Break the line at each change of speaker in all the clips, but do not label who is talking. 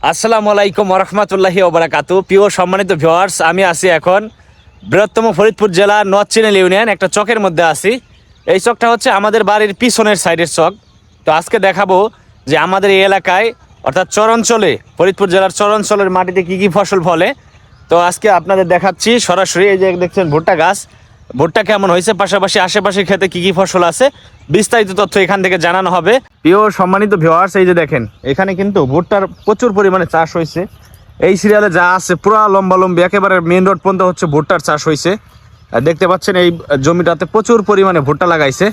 আসসালামু আলাইকুম রহমতুল্লাহি ওবারাকাতু। প্রিয় সম্মানিত ভিউয়ার্স, আমি আছি এখন বৃহত্তম ফরিদপুর জেলা নর্থ চ্যানেল ইউনিয়ন একটা চকের মধ্যে আছি। এই চকটা হচ্ছে আমাদের বাড়ির পিছনের সাইডের চক। তো আজকে দেখাবো যে আমাদের এই এলাকায় অর্থাৎ চরাঞ্চলে, ফরিদপুর জেলার চরাঞ্চলের মাটিতে কি কি ফসল ফলে। তো আজকে আপনাদের দেখাচ্ছি সরাসরি। এই যে দেখছেন ভুট্টা গাছ, ভুট্টা কেমন হয়েছে, পাশাপাশি আশেপাশের ক্ষেত্রে কি কি ফসল আছে, বিস্তারিত তথ্য এখান থেকে জানানো হবে। প্রিয় সম্মানিত ভিউয়ার্স, এই যে দেখেন এখানে কিন্তু ভুট্টার প্রচুর পরিমাণে চাষ হয়েছে। এই সিরিয়ালে যা আছে পুরা লম্বালম্বি একেবারে মেন রোড পর্যন্ত হচ্ছে ভুট্টার চাষ হয়েছে। দেখতে পাচ্ছেন এই জমিটাতে প্রচুর পরিমাণে ভুট্টা লাগাইছে।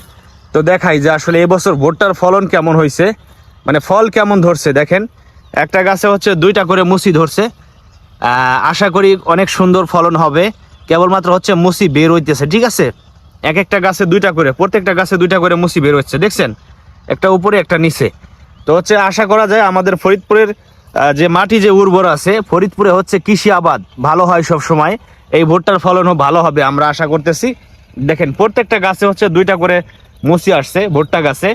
তো দেখাই যে আসলে এবছর ভুট্টার ফলন কেমন হয়েছে, মানে ফল কেমন ধরছে। দেখেন একটা গাছে হচ্ছে 2টা করে মুচি ধরছে। আশা করি অনেক সুন্দর ফলন হবে। কেবলমাত্র হচ্ছে মুচি বের হইতেছে, ঠিক আছে। এক একটা গাছে 2টা করে, প্রত্যেকটা গাছে 2টা করে মুচি বের হচ্ছে, দেখছেন, একটা উপরে একটা নিচে। তো হচ্ছে আশা করা যায় আমাদের ফরিদপুরের যে মাটি যে উর্বর আছে, ফরিদপুরে হচ্ছে কৃষি আবাদ ভালো হয় সব সময়। এই ভুট্টার ফলনও ভালো হবে আমরা আশা করতেছি। দেখেন প্রত্যেকটা গাছে হচ্ছে 2টা করে মুচি আসছে ভুট্টা গাছে।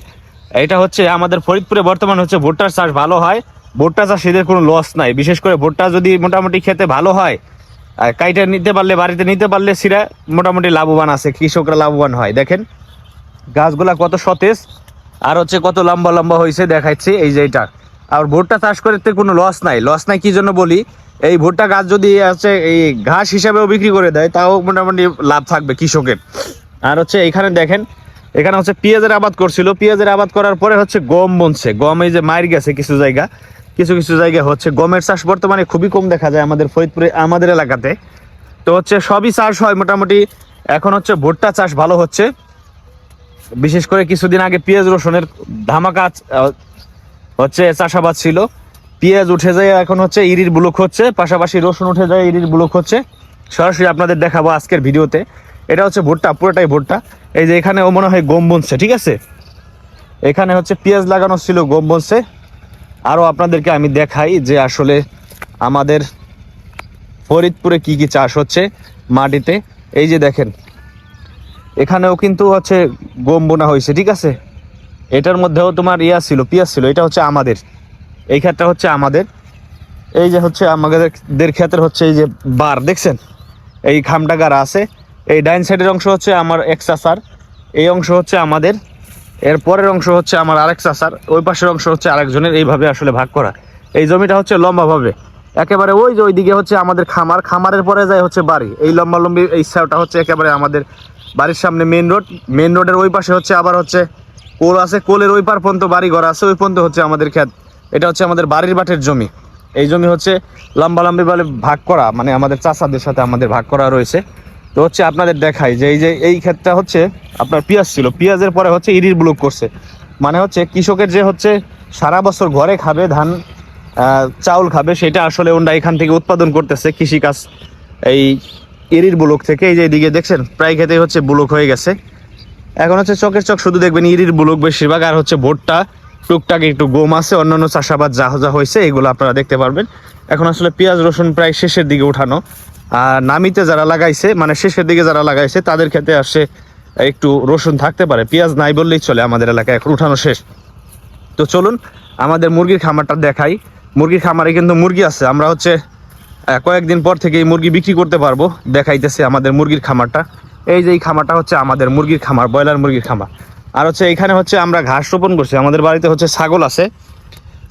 এটা হচ্ছে আমাদের ফরিদপুরে বর্তমান হচ্ছে ভুট্টার চাষ ভালো হয়। ভুট্টা চাষিদের কোনো লস নাই, বিশেষ করে ভুট্টা যদি মোটামুটি খেতে ভালো হয়, কাইটা নিতে পারলে, বাড়িতে নিতে পারলে সিরা মোটামুটি লাভবান আছে, কৃষকরা লাভবান হয়। দেখেন গাছগুলা কত সতেজ আর হচ্ছে কত লম্বা লম্বা হয়েছে দেখাচ্ছি। এই যে এটা, আর ভুট্টা চাষ করতে কোনো লস নাই। লস নাই কি জন্য বলি, এই ভুট্টা গাছ যদি আছে এই ঘাস হিসাবেও বিক্রি করে দেয়, তাও মোটামুটি লাভ থাকবে কৃষকের। আর হচ্ছে এখানে দেখেন, এখানে হচ্ছে পেঁয়াজের আবাদ করছিল। পেঁয়াজের আবাদ করার পরে হচ্ছে গম বুনছে। গম এই যে মার গেছে কিছু জায়গা, কিছু কিছু জায়গায় হচ্ছে গমের চাষ বর্তমানে খুবই কম দেখা যায় আমাদের ফরিদপুরে, আমাদের এলাকাতে। তো হচ্ছে সবই চাষ হয় মোটামুটি। এখন হচ্ছে ভুট্টা চাষ ভালো হচ্ছে। বিশেষ করে কিছুদিন আগে পেঁয়াজ রসুনের ধামাকা হচ্ছে চাষাবাদ ছিল। পেঁয়াজ উঠে যায়, এখন হচ্ছে ইরির ব্লক হচ্ছে, পাশাপাশি রসুন উঠে যায়, ইরির ব্লক হচ্ছে। সরাসরি আপনাদের দেখাবো আজকের ভিডিওতে। এটা হচ্ছে ভুট্টা, পুরোটাই ভুট্টা। এই যে এখানে ও মনে হয় গম বুনছে, ঠিক আছে। এখানে হচ্ছে পেঁয়াজ লাগানো ছিল, গম বুনছে। আরও আপনাদেরকে আমি দেখাই যে আসলে আমাদের ফরিদপুরে কি কি চাষ হচ্ছে মাটিতে। এই যে দেখেন এখানেও কিন্তু হচ্ছে গম বোনা হয়েছে, ঠিক আছে। এটার মধ্যেও তোমার ছিল, পেঁয়াজ ছিল। এটা হচ্ছে আমাদের, এই ক্ষেতটা হচ্ছে আমাদের। এই যে হচ্ছে আমাদের ক্ষেতের হচ্ছে এই যে বার দেখছেন, এই খামটা গাড়া আছে। এই ডাইন সাইডের অংশ হচ্ছে আমার এক চাষার, এই অংশ হচ্ছে আমাদের, এর পরের অংশ হচ্ছে আমার আরেক চাষার, ওই পাশের অংশ হচ্ছে আরেকজনের। এইভাবে আসলে ভাগ করা। এই জমিটা হচ্ছে লম্বাভাবে একেবারে ওই যে ওইদিকে হচ্ছে আমাদের খামার, খামারের পরে যায় হচ্ছে বাড়ি। এই লম্বালম্বি এই সাইডটা হচ্ছে একেবারে আমাদের বাড়ির সামনে মেন রোড। মেন রোডের ওই পাশে হচ্ছে আবার হচ্ছে কোল আছে, কোলের ওই পার পর্যন্ত বাড়ি ঘর আছে, ওই পর্যন্ত হচ্ছে আমাদের ক্ষেত। এটা হচ্ছে আমাদের বাড়ির বাটের জমি। এই জমি হচ্ছে লম্বালম্বি বলে ভাগ করা, মানে আমাদের চাষাদের সাথে আমাদের ভাগ করা রয়েছে। তো হচ্ছে আপনাদের দেখাই যে এই ক্ষেতটা হচ্ছে আপনার পেঁয়াজ ছিল, পেঁয়াজের পরে হচ্ছে ইরির ব্লক করছে। মানে হচ্ছে কৃষকের যে হচ্ছে সারা বছর ঘরে খাবে, ধান চাউল খাবে, সেটা আসলে ওনরা এখান থেকে উৎপাদন করতেছে কৃষিকাজ এই ইরির ব্লক থেকে। এই যে এদিকে দেখছেন প্রায় ক্ষেতেই হচ্ছে ব্লক হয়ে গেছে। এখন হচ্ছে চকের চক শুধু দেখবেন ইরির ব্লক বেশিরভাগ, আর হচ্ছে ভুট্টা, টুকটাক একটু গম আছে, অন্যান্য চাষাবাদ যা যা হয়েছে এগুলো আপনারা দেখতে পারবেন। এখন আসলে পেঁয়াজ রসুন প্রায় শেষের দিকে উঠানো। আর নামিতে যারা লাগাইছে, মানে শেষের দিকে যারা লাগাইছে, তাদের ক্ষেত্রে আসে একটু রসুন থাকতে পারে, পেঁয়াজ নাই বললেই চলে আমাদের এলাকায়, এখন উঠানো শেষ। তো চলুন আমাদের মুরগির খামারটা দেখাই। মুরগির খামারে কিন্তু মুরগি আছে, আমরা হচ্ছে কয়েকদিন পর থেকে এই মুরগি বিক্রি করতে পারবো। দেখাইতেছে আমাদের মুরগির খামারটা। এই যে এই খামারটা হচ্ছে আমাদের মুরগির খামার, ব্রয়লার মুরগির খামার। আর হচ্ছে এখানে হচ্ছে আমরা ঘাস রোপণ করছি। আমাদের বাড়িতে হচ্ছে ছাগল আছে,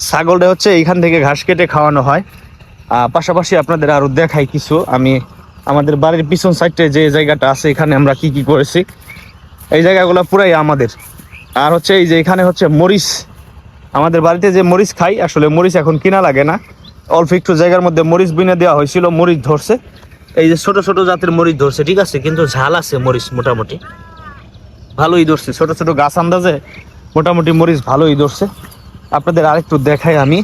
ছাগলটা হচ্ছে এইখান থেকে ঘাস কেটে খাওয়ানো হয়। পাশাপাশি আপনাদের আরও দেখাই কিছু। আমি আমাদের বাড়ির পিছন সাইডে যে জায়গাটা আছে, এখানে আমরা কি কি করেছি, এই জায়গাগুলো পুরাই আমাদের। আর হচ্ছে এই যে এখানে হচ্ছে মরিচ, আমাদের বাড়িতে যে মরিচ খাই, আসলে মরিচ এখন কিনা লাগে না, অল্প একটু জায়গার মধ্যে মরিচ বিনে দেওয়া হয়েছিল, মরিচ ধরছে। এই যে ছোট ছোট জাতের মরিচ ধরছে, ঠিক আছে, কিন্তু ঝাল আছে মরিচ, মোটামুটি ভালোই ধরছে। ছোট ছোট গাছ আন্দাজে মোটামুটি মরিচ ভালোই ধরছে। আপনাদের আরেকটু দেখাই আমি।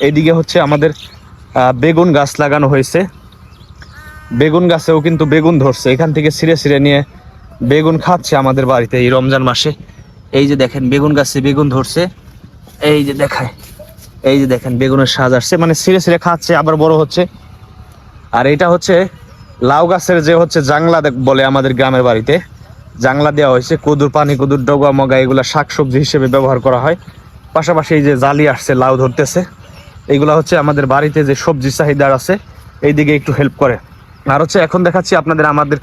এইদিকে হচ্ছে আমাদের বেগুন গাছ লাগানো হয়েছে। বেগুন গাছেও কিন্তু বেগুন ধরছে, এখান থেকে ছিঁড়ে ছিঁড়ে নিয়ে বেগুন খাচ্ছে আমাদের বাড়িতে এই রমজান মাসে। এই যে দেখেন বেগুন গাছে বেগুন ধরছে, এই যে দেখায়, এই যে দেখেন বেগুনের সাজ আসছে, মানে ছিঁড়ে ছিঁড়ে খাচ্ছে, আবার বড় হচ্ছে। আর এটা হচ্ছে লাউ গাছের যে হচ্ছে জাংলা বলে আমাদের গ্রামের বাড়িতে, জাংলা দেওয়া হয়েছে। কদুর, পানি কদুর, ডগা মগা এগুলো শাকসবজি হিসেবে ব্যবহার করা হয়। পাশাপাশি এই যে জালি আসছে, লাউ ধরতেছে। এইগুলা হচ্ছে আমাদের বাড়িতে যে সবজি চাহিদা আছে এইদিকে একটু হেল্প করে। আর হচ্ছে এখন দেখাচ্ছি আপনাদের আমাদের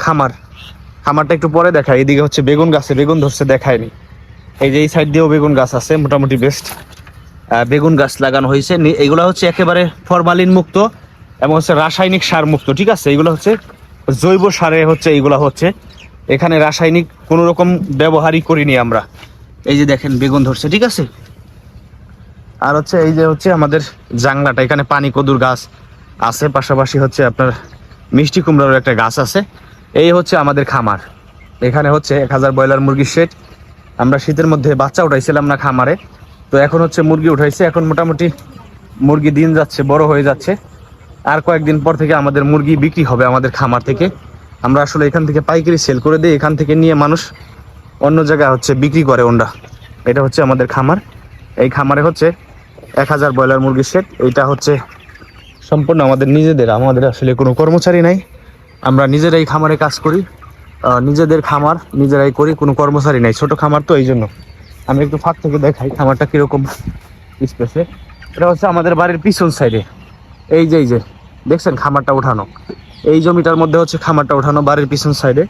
খামারটা একটু পরে দেখায়। এইদিকে হচ্ছে বেগুন গাছে বেগুন ধরছে, দেখায়নি। এই যে এই সাইড দিয়েও বেগুন গাছ আছে, মোটামুটি বেস্ট বেগুন গাছ লাগানো হয়েছে। এইগুলো হচ্ছে একেবারে ফরমালিন মুক্ত এবং হচ্ছে রাসায়নিক সার মুক্ত, ঠিক আছে। এগুলো হচ্ছে জৈব সারে হচ্ছে এইগুলা হচ্ছে, এখানে রাসায়নিক কোনো রকম ব্যবহারই করিনি আমরা। এই যে দেখেন বেগুন ধরছে, ঠিক আছে। আর হচ্ছে এই যে হচ্ছে আমাদের জাংলাটা, এখানে পানি কদুর গাছ আছে, পাশাপাশি হচ্ছে আপনার মিষ্টি কুমড়ার একটা গাছ আছে। এই হচ্ছে আমাদের খামার। এখানে হচ্ছে 1000 ব্রয়লার মুরগির শেড। আমরা শীতের মধ্যে বাচ্চা উঠাইছিলাম না খামারে, তো এখন হচ্ছে মুরগি উঠাইছে। এখন মোটামুটি মুরগি দিন যাচ্ছে, বড় হয়ে যাচ্ছে। আর কয়েকদিন পর থেকে আমাদের মুরগি বিক্রি হবে আমাদের খামার থেকে। আমরা আসলে এখান থেকে পাইকারি সেল করে দিই, এখান থেকে নিয়ে মানুষ অন্য জায়গায় হচ্ছে বিক্রি করে ওনরা। এটা হচ্ছে আমাদের খামার। এই খামারে হচ্ছে 1000 ব্রয়লার মুরগির শেড। এইটা হচ্ছে সম্পূর্ণ আমাদের নিজেদের, আমাদের আসলে কোনো কর্মচারী নাই, আমরা নিজেরাই খামারে কাজ করি, নিজেদের খামার নিজেরাই করি, কোনো কর্মচারী নাই, ছোট খামার তো এই জন্য। আমি একটু ফাঁক থেকে দেখাই খামারটা কিরকম স্পেসে। এটা হচ্ছে আমাদের বাড়ির পিছন সাইডে। এই যে দেখছেন খামারটা উঠানো, এই জমিটার মধ্যে হচ্ছে খামারটা উঠানো বাড়ির পিছন সাইডে।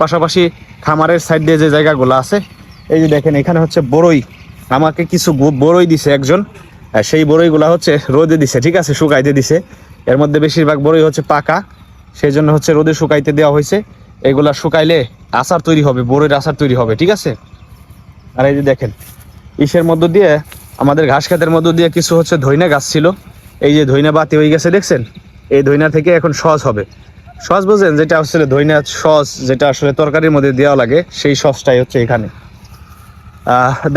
পাশাপাশি খামারের সাইড দিয়ে যে জায়গাগুলো আছে, এই যে দেখেন এখানে হচ্ছে বড়ই, আমাকে কিছু বড়ই দিছে একজন, সেই বড়ইগুলা হচ্ছে রোদে দিছে, ঠিক আছে, শুকাইতে দিছে। এর মধ্যে বেশিরভাগ বড়ই হচ্ছে পাকা, সেই জন্য হচ্ছে রোদে শুকাইতে দেওয়া হয়েছে। এগুলা শুকাইলে আচার তৈরি হবে, বড়ইয়ের আচার তৈরি হবে, ঠিক আছে। আর এই যে দেখেন ইসের মধ্য দিয়ে, আমাদের ঘাস খেতের মধ্য দিয়ে কিছু হচ্ছে ধইনা গাছ ছিল, এই যে ধইনা বাতি হয়ে গেছে দেখছেন। এই ধইনা থেকে এখন সস হবে, সস বুঝেন, যেটা আসলে ধইনা সস, যেটা আসলে তরকারির মধ্যে দেওয়া লাগে, সেই সসটাই হচ্ছে এখানে।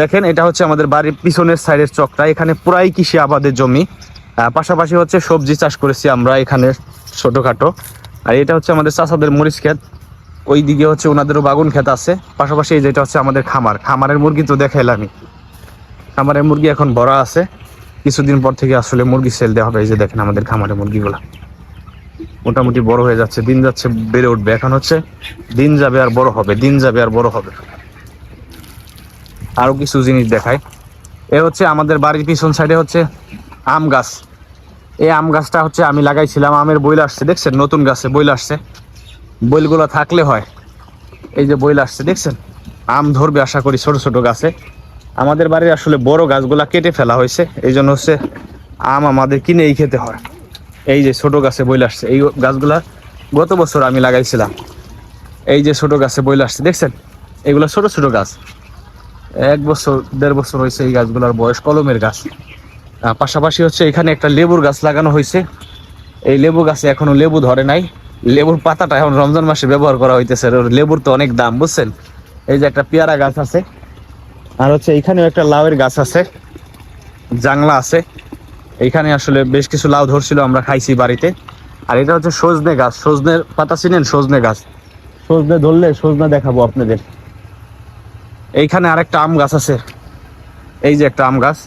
দেখেন এটা হচ্ছে আমাদের বাড়ির পিছনের সাইডের চকটা, এখানে পুরাই কৃষি আবাদের জমি। পাশাপাশি হচ্ছে সবজি চাষ করেছি আমরা এখানে ছোটোখাটো। আর এটা হচ্ছে আমাদের চাষাদের মরিচ ক্ষেত, ওই দিকে হচ্ছে ওনাদেরও বাগুন ক্ষেত আছে। পাশাপাশি এই যেটা হচ্ছে আমাদের খামারের মুরগি তো দেখাইলামই। খামারের মুরগি এখন ভরা আছে, কিছুদিন পর থেকে আসলে মুরগি সেল দেওয়া হবে। এই যে দেখেন আমাদের খামারের মুরগিগুলা মোটামুটি বড় হয়ে যাচ্ছে, দিন যাচ্ছে বেড়ে উঠবে। এখন হচ্ছে দিন যাবে আর বড় হবে, দিন যাবে আর বড় হবে। আরো কিছু জিনিস দেখায়। এ হচ্ছে আমাদের বাড়ির পিছন সাইডে হচ্ছে আম গাছ। এই আম গাছটা হচ্ছে আমি লাগাইছিলাম, আমের বইল আসছে দেখছেন, নতুন গাছে বইল আসছে। বইলগুলো থাকলে হয়, এই যে বইল আসছে দেখছেন, আম ধরবে আশা করি ছোট ছোট গাছে। আমাদের বাড়ির আসলে বড় গাছগুলা কেটে ফেলা হয়েছে, এই জন্য হচ্ছে আম আমাদের কিনেই খেতে হয়। এই যে ছোট গাছে বইল আসছে, এই গাছগুলা গত বছর আমি লাগাইছিলাম। এই যে ছোট গাছে বইল আসছে দেখছেন, এগুলো ছোট ছোট গাছ, 1 বছর 1.5 বছর হয়েছে এই গাছগুলোর বয়স, কলমের গাছ। পাশাপাশি হচ্ছে এখানে একটা লেবুর গাছ লাগানো হয়েছে। এই লেবু গাছে এখনো লেবু ধরে নাই, লেবুর পাতাটা এখন রমজান মাসে ব্যবহার করা হইতেছে। লেবুর তো অনেক দাম বুঝছেন। এই যে একটা পেয়ারা গাছ আছে, আর হচ্ছে এইখানেও একটা লাউয়ের গাছ আছে, জাংলা আছে। এইখানে আসলে বেশ কিছু লাউ ধরছিল, আমরা খাইছি বাড়িতে। আর এটা হচ্ছে সজনে গাছ, সজনের পাতা চিনেন, সজনে গাছ, সজনে ধরলে সজনে দেখাবো আপনাদের। এইখানে আরেকটা আম গাছ আছে, এই যে একটা আম গাছ,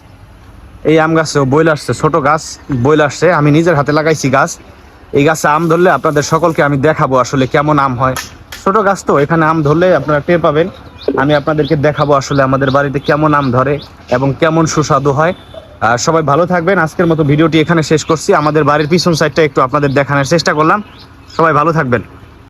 এই আম গাছেও বইল আসছে, ছোট গাছ বইল আসছে, আমি নিজের হাতে লাগাইছি গাছ। এই গাছে আম ধরলে আপনাদের সকলকে আমি দেখাবো আসলে কেমন আম হয়। ছোট গাছ তো, এখানে আম ধরলে আপনারা টের পাবেন। আমি আপনাদেরকে দেখাবো আসলে আমাদের বাড়িতে কেমন আম ধরে এবং কেমন সুস্বাদু হয়। সবাই ভালো থাকবেন। আজকের মতো ভিডিওটি এখানে শেষ করছি। আমাদের বাড়ির পিছন সাইডটা একটু আপনাদের দেখানোর চেষ্টা করলাম। সবাই ভালো থাকবেন।